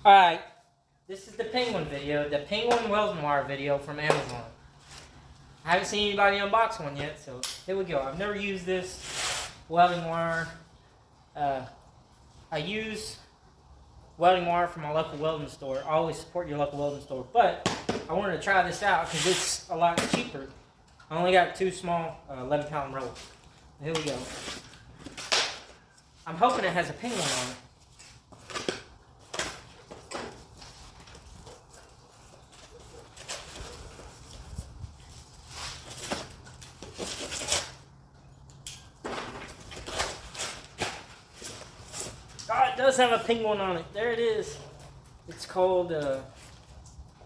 Alright, this is the Penguin video, the Penguin welding wire video from Amazon. I haven't seen anybody unbox one yet, so here we go. I've never used this welding wire. I use welding wire from my local welding store. I always support your local welding store, but I wanted to try this out because it's a lot cheaper. I only got two small 11-pound rolls. Here we go. I'm hoping it has a penguin on it. Oh, it does have a penguin on it. There it is. It's called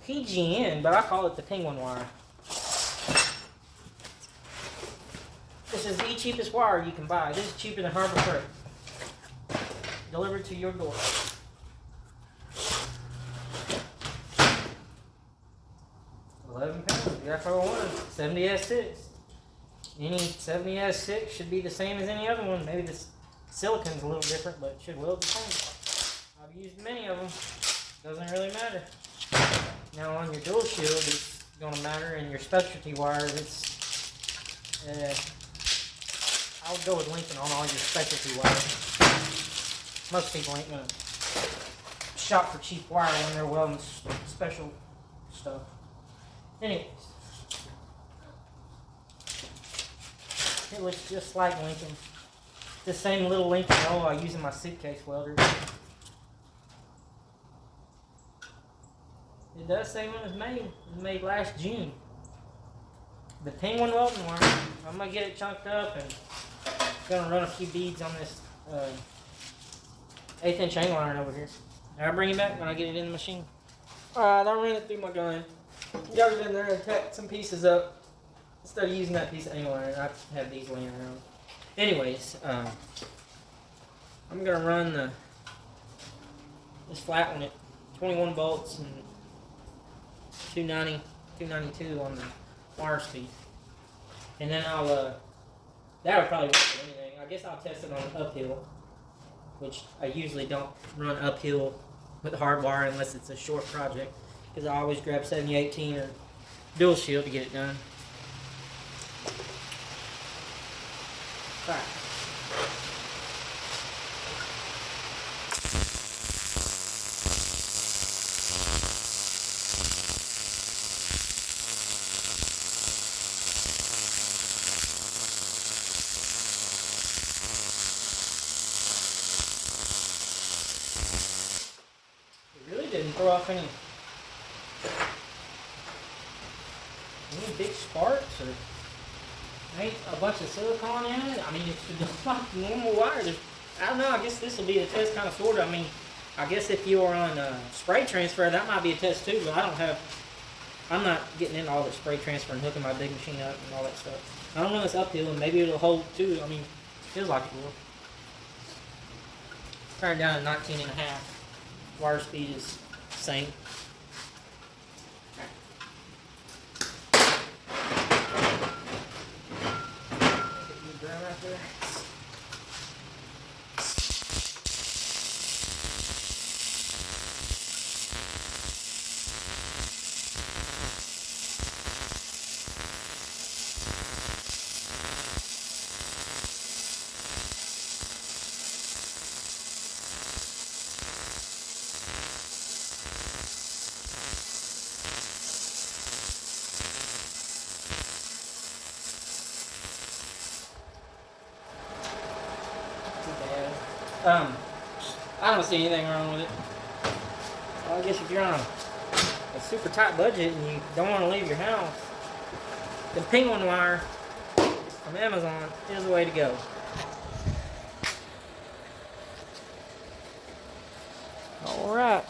PGN, but I call it the penguin wire. This is the cheapest wire you can buy. This is cheaper than Harbor Freight. Delivered to your door. £11. Got for one. 70S6. Any 70S6 should be the same as any other one. Maybe this silicon's a little different, but it should weld the same. I've used many of them. Doesn't really matter. Now on your dual shield, it's going to matter. And your specialty wires, it's I'll go with Lincoln on all your specialty wires. Most people ain't going to shop for cheap wire when they're welding special stuff. Anyways, it looks just like Lincoln. The same little Lincoln roll I use in my suitcase welder. It does say when it was made. It was made last June. The Penguin welding wire. I'm going to get it chunked up and going to run a few beads on this 1/8" angle iron over here. I'll bring it back when I get it in the machine. Alright, I ran it through my gun. Got it in there and tacked some pieces up. Instead of using that piece of angle iron, I have these laying around. Anyways, I'm going to run this flat one at 21 volts and 290, 292 on the wire speed. And then that'll probably work for anything. I guess I'll test it on uphill, which I usually don't run uphill with hard wire unless it's a short project, because I always grab 7018 or dual shield to get it done. Alright. Didn't throw off any big sparks, or ain't a bunch of silicone in it. I mean, it's just like normal wire. I don't know, I guess this will be a test, kind of, sort of. I mean, I guess if you are on spray transfer, that might be a test too, but I'm not getting into all the spray transfer and hooking my big machine up and all that stuff. I don't know if it's uphill, and maybe it'll hold too. I mean, it feels like it will. Turn down to 19.5. Wire speed is same. Right there. I don't see anything wrong with it. Well, I guess if you're on a super tight budget and you don't want to leave your house, the Penguin wire from Amazon is the way to go. Alright.